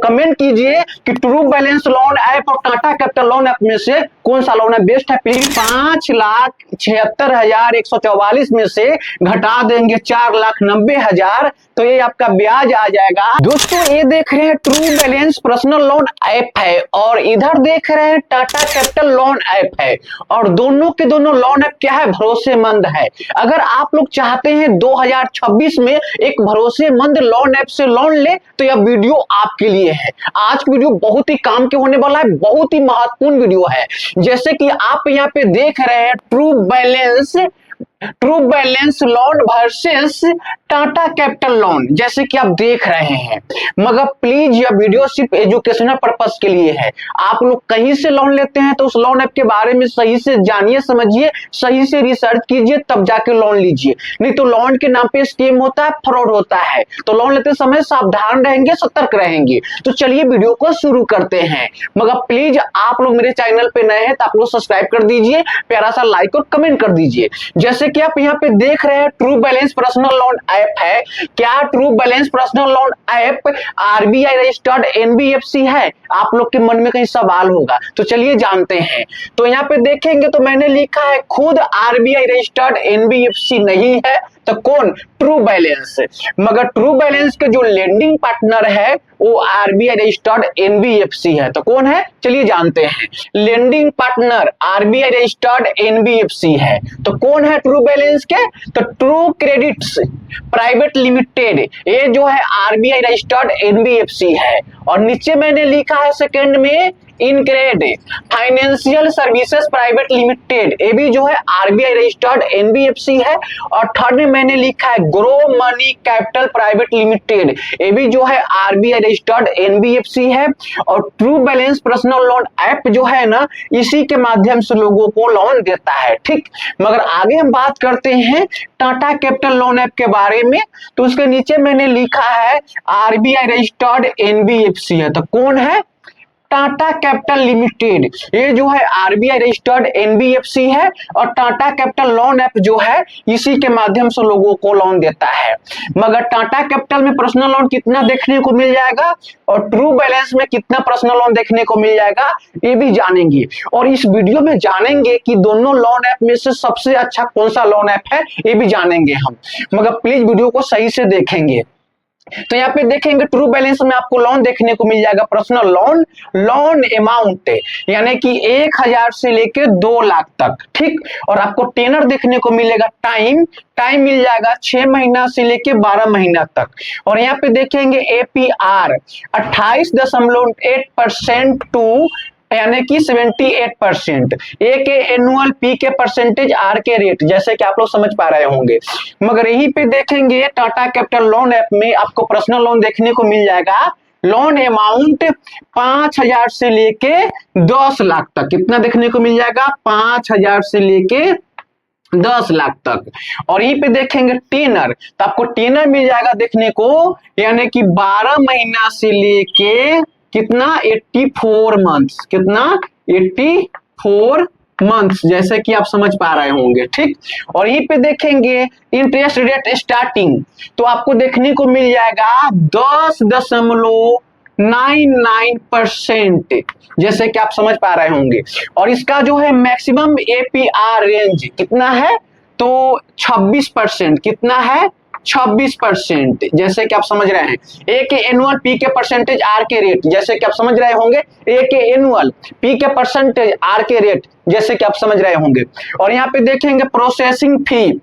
Comment कीजिए कि true balance loan app और टाटा कैपिटल लोन ऐप में से कौन सा लोन है बेस्ट है। प्लीज 5,76,144 में से घटा देंगे 4,90,000 तो ये आपका ब्याज आ जाएगा। दोस्तों ये देख रहे हैं true balance personal loan app है और इधर देख रहे हैं टाटा कैपिटल लोन ऐप है और दोनों के दोनों लोन ऐप क्या है, भरोसेमंद है। अगर आप लोग चाहते हैं 2026 में एक भरोसेमंद लोन ऐप से लोन ले तो यह वीडियो आपके लिए है। आज की वीडियो बहुत ही काम के होने वाला है, बहुत ही महत्वपूर्ण वीडियो है। जैसे कि आप यहाँ पे देख रहे हैं true balance loan versus Tata capital loan, जैसे कि आप देख रहे हैं। मगर प्लीज यह वीडियो सिर्फ एजुकेशनल पर्पस के लिए है। आप लोग कहीं से लोन लेते हैं तो उस लोन ऐप के बारे में सही से जानिए, समझिए, सही से रिसर्च कीजिए, तब जाके लोन लीजिए। नहीं तो लोन के नाम पे स्कैम होता है, फ्रॉड होता है। तो लोन लेते समय सावधान रहेंगे, सतर्क रहेंगे। तो चलिए वीडियो को शुरू करते हैं। मगर प्लीज आप लोग मेरे चैनल पे नए हैं तो आप लोग सब्सक्राइब कर दीजिए, प्यारा सा लाइक और कमेंट कर दीजिए। जैसे कि आप यहाँ पे देख रहे हैं true balance personal loan app है। क्या true balance personal loan app RBI registered NBFC है? आप लोग के मन में कहीं सवाल होगा, तो चलिए जानते हैं। तो यहाँ पे देखेंगे तो मैंने लिखा है खुद आरबीआई रजिस्टर्ड एनबीएफसी नहीं है तो कौन? True balance. मगर ट्रू बैलेंस के जो लेंडिंग पार्टनर है वो आरबीआई रजिस्टर्ड एनबीएफसी है। तो कौन है चलिए जानते हैं। Lending partner RBI registered NBFC है तो कौन है ट्रू बैलेंस के? तो ट्रू क्रेडिट्स प्राइवेट लिमिटेड, ये जो है आरबीआई रजिस्टर्ड एनबीएफसी है। और नीचे मैंने लिखा है सेकंड में InCred financial services private limited, ये भी जो है आरबीआई रजिस्टर्ड एनबीएफसी है। और थर्ड में मैंने लिखा है grow money capital private limited, ये भी जो है आरबीआई रजिस्टर्ड एनबीएफसी है। और true balance personal loan app जो है ना, इसी के माध्यम से लोगों को लोन देता है। ठीक, मगर आगे हम बात करते हैं टाटा कैपिटल लोन ऐप के बारे में। तो उसके नीचे मैंने लिखा है आरबीआई रजिस्टर्ड एनबीएफसी है तो कौन है? टाटा कैपिटल लिमिटेड, ये जो है आरबीआई रजिस्टर्ड एनबीएफसी है। और टाटा कैपिटल लोन ऐप जो है इसी के माध्यम से लोगों को लोन देता है। मगर टाटा कैपिटल में पर्सनल लोन कितना देखने को मिल जाएगा और ट्रू बैलेंस में कितना पर्सनल लोन देखने को मिल जाएगा ये भी जानेंगे। और इस वीडियो में जानेंगे कि दोनों लोन ऐप में से सबसे अच्छा कौन सा लोन ऐप है, ये भी जानेंगे हम। मगर प्लीज वीडियो को सही से देखेंगे। तो यहाँ पे देखेंगे ट्रू बैलेंस में आपको लोन देखने को मिल जाएगा पर्सनल लोन अमाउंट यानी कि 1,000 से लेके 2 लाख तक। ठीक, और आपको टेनर देखने को मिलेगा, टाइम मिल जाएगा 6 महीना से लेके 12 महीना तक। और यहाँ पे देखेंगे एपीआर 28.8% टू यानी कि 78%, ए के एनुअल, पी के परसेंटेज, आर के रेट, जैसे कि आप लोग समझ पा रहे होंगे। मगर यहीं पे देखेंगे टाटा कैपिटल लोन ऐप में आपको पर्सनल लोन देखने को मिल जाएगा। लोन अमाउंट 5,000 से लेके 10 लाख तक, कितना देखने को मिल जाएगा? 5,000 से लेके 10 लाख तक। और यहीं पे देखेंगे टेनर, तो आपको टेनर मिल जाएगा देखने को, यानी कि 12 महीना से लेके कितना? 84 मंथ्स, कितना? 84 मंथ्स, जैसे कि आप समझ पा रहे होंगे। ठीक, और यहीं पे देखेंगे इंटरेस्ट रेट स्टार्टिंग, तो आपको देखने को मिल जाएगा 10.99%, जैसे कि आप समझ पा रहे होंगे। और इसका जो है मैक्सिमम एपीआर रेंज कितना है? तो 26%, कितना है? 26%, जैसे कि आप समझ रहे हैं। ए के एनुअल, पी के परसेंटेज, आर के रेट, जैसे कि आप समझ रहे होंगे। ए के एनुअल, पी के परसेंटेज, आर के रेट, जैसे कि आप समझ रहे होंगे। और यहाँ पे देखेंगे प्रोसेसिंग फी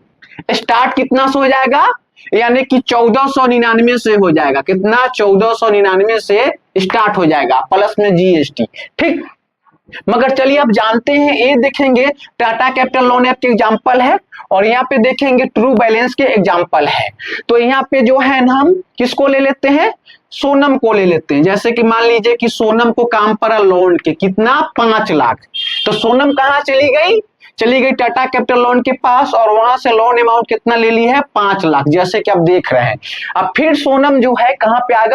स्टार्ट कितना से हो जाएगा? यानी कि 1499 से हो जाएगा। कितना? 1499 से स्टार्ट हो जाएगा, प्लस में जीएसटी। ठीक, मगर चलिए अब जानते हैं। ये देखेंगे टाटा कैपिटल लोन ऐप के एग्जांपल है और यहाँ पे देखेंगे ट्रू बैलेंस के एग्जांपल है। तो यहाँ पे जो है ना, हम किसको ले लेते हैं? सोनम को ले लेते हैं। जैसे कि मान लीजिए कि सोनम को काम पड़ा लोन के, कितना? 5 लाख। तो सोनम कहाँ चली गई टाटा कैपिटल लोन के पास और वहां से लोन अमाउंट कितना ले ली है? 5 लाख, जैसे कि आप देख रहे हैं। अब फिर सोनम जो है कहां पे आ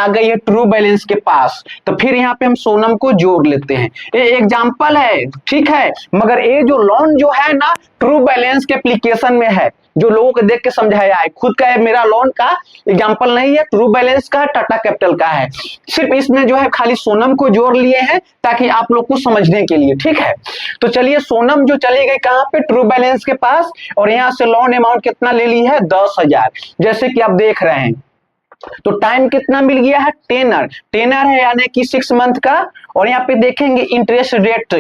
गई है ट्रू बैलेंस के पास। तो फिर यहाँ पे हम सोनम को जोड़ लेते हैं। ये एग्जांपल है, ठीक है। मगर ये जो लोन जो है ना ट्रू बैलेंस के एप्लीकेशन में है, जो लोगों को देख के समझाया है, खुद का मेरा लोन का एग्जांपल नहीं है, ट्रू बैलेंस का, टाटा कैपिटल का है। सिर्फ इसमें जो है खाली सोनम को जोड़ लिए हैं ताकि आप लोग को समझने के लिए, ठीक है। तो चलिए सोनम जो चली गई कहां पे, ट्रू बैलेंस के पास, और यहां से लोन अमाउंट कितना ले ली है, 10,000, जैसे कि आप देख रहे हैं। तो टाइम कितना मिल गया है, टेनर है यानी कि 6 मंथ का, और यहाँ पे देखेंगे इंटरेस्ट रेट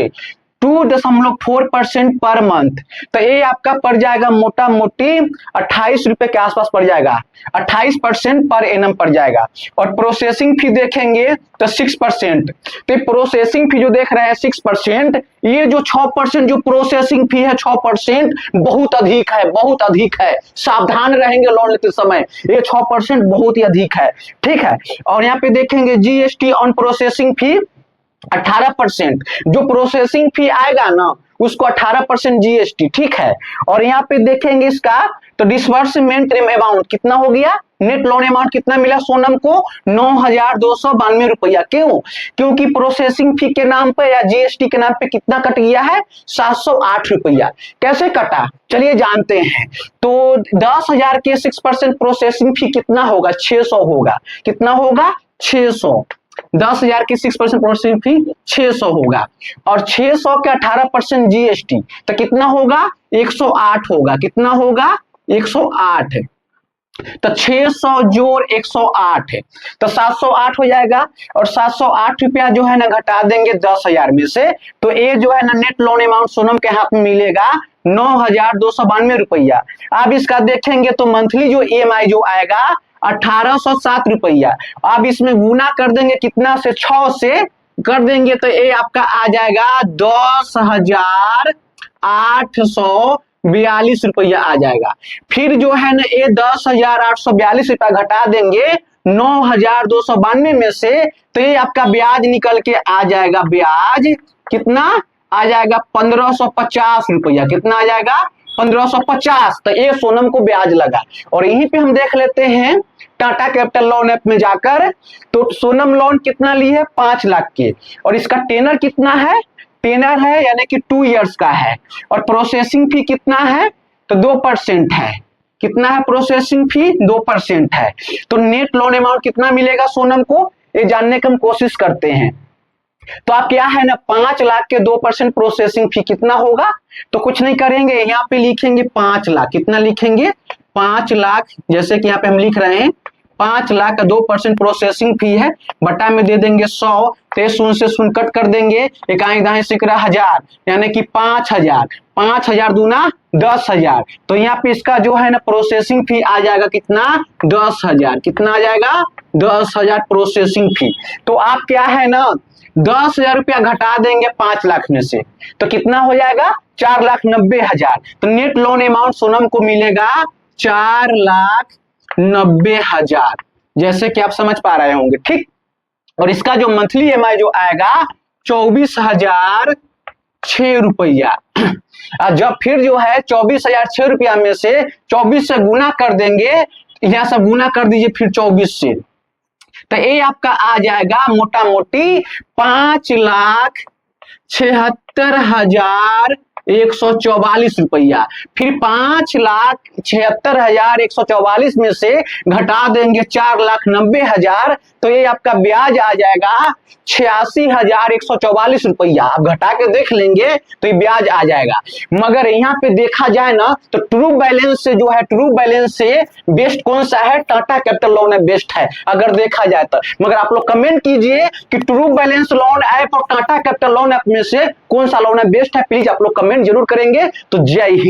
2.4% पर मंथ। तो ये आपका पड़ जाएगा मोटा मोटी 28 रुपए के आसपास पड़ जाएगा, 28% पर एनम पड़ जाएगा। और प्रोसेसिंग फी देखेंगे तो 6%। तो प्रोसेसिंग फी जो देख रहे हैं 6%, ये जो 6% जो प्रोसेसिंग फी है 6% बहुत अधिक है, बहुत अधिक है। सावधान रहेंगे लोन लेते समय, ये 6% बहुत ही अधिक है, ठीक है। और यहाँ पे देखेंगे जीएसटी ऑन प्रोसेसिंग फी 18%, जो प्रोसेसिंग फी आएगा ना उसको 18% जीएसटी, ठीक है। और यहाँ पे देखेंगे इसका तो डिसबर्समेंट अमाउंट कितना हो गया, नेट लोन अमाउंट कितना मिला सोनम को, 9,292 रुपया। क्यों? क्योंकि प्रोसेसिंग फी के नाम पे या जीएसटी के नाम पे कितना कट गया है, 708 रुपया। कैसे कटा चलिए जानते हैं। तो 10,000 के 6% प्रोसेसिंग फी कितना होगा, 600 होगा। कितना होगा, 600। 10,000 की 6% प्रोसेसिंग फी 600 होगा, और 600 के 18% जीएसटी तो कितना होगा, 108 होगा। कितना होगा, 108। तो 600 जोड़ 108 है तो 708 हो जाएगा, और 708 रुपया जो है ना घटा देंगे 10,000 में से, तो ये जो है ना नेट लोन अमाउंट सोनम के हाथ में मिलेगा 9,292 रुपया। अब इसका देखेंगे तो मंथली जो ईएमआई जो आएगा 1,807 रुपया। अब इसमें गुना कर देंगे कितना से, 6 से कर देंगे तो ये आपका आ जाएगा 10,842 रुपया आ जाएगा। फिर जो है ना ये 10,842 रुपया घटा देंगे 9,292 में से, तो ये आपका ब्याज निकल के आ जाएगा, ब्याज कितना आ जाएगा, 1,550 रुपया। कितना आ जाएगा, 1,550। तो ये सोनम को ब्याज लगा। और यहीं पे हम देख लेते हैं टाटा कैपिटल लोन ऐप में जाकर, तो सोनम लोन कितना ली है, 5 लाख के, और इसका टेनर कितना है, टेनर है यानी कि 2 इयर्स का है, और प्रोसेसिंग फी कितना है, तो 2% है। कितना है प्रोसेसिंग फी, 2% है। तो नेट लोन अमाउंट कितना मिलेगा सोनम को, ये जानने की हम कोशिश करते हैं। तो आप क्या है ना 5 लाख के 2% प्रोसेसिंग फी कितना होगा, तो कुछ नहीं करेंगे, यहाँ पे लिखेंगे 5 लाख। कितना लिखेंगे, 5 लाख, जैसे कि यहाँ पे हम लिख रहे हैं 5 लाख का 2% प्रोसेसिंग फी है, बटा में दे देंगे 100, तो 0 से 0 कट कर देंगे, इकाई दाएं सिकरा 1000 यानी कि 5,000, 5,000 दूना 10,000। तो यहाँ पे इसका जो है ना प्रोसेसिंग फी आ जाएगा कितना, 10,000। कितना आ जाएगा, 10,000 प्रोसेसिंग फी। तो आप क्या है ना 10,000 रुपया घटा देंगे 5 लाख में से, तो कितना हो जाएगा, 4,90,000। तो नेट लोन अमाउंट सोनम को मिलेगा 4,90,000, जैसे कि आप समझ पा रहे होंगे, ठीक। और इसका जो मंथली ईएमआई जो आएगा 24,006 रुपया। जब फिर जो है 24,006 रुपया में से 24 से गुना कर देंगे, यहां से गुना कर दीजिए फिर 24 से, तो ये आपका आ जाएगा मोटा मोटी 5,76,144 रुपया। फिर 5,76,144 में से घटा देंगे 4,90,000, तो ये आपका ब्याज आ जाएगा 86,144 रुपया। आप घटा के देख लेंगे तो ये ब्याज आ जाएगा। मगर यहाँ पे देखा जाए ना तो ट्रू बैलेंस से जो है, ट्रू बैलेंस से बेस्ट कौन सा है, टाटा कैपिटल लोन बेस्ट है अगर देखा जाए तो। मगर आप लोग कमेंट कीजिए कि ट्रू बैलेंस लोन ऐप और टाटा कैपिटल लोन ऐप में से कौन सा लोन बेस्ट है, प्लीज आप लोग कमेंट जरूर करेंगे। तो जय हिंद।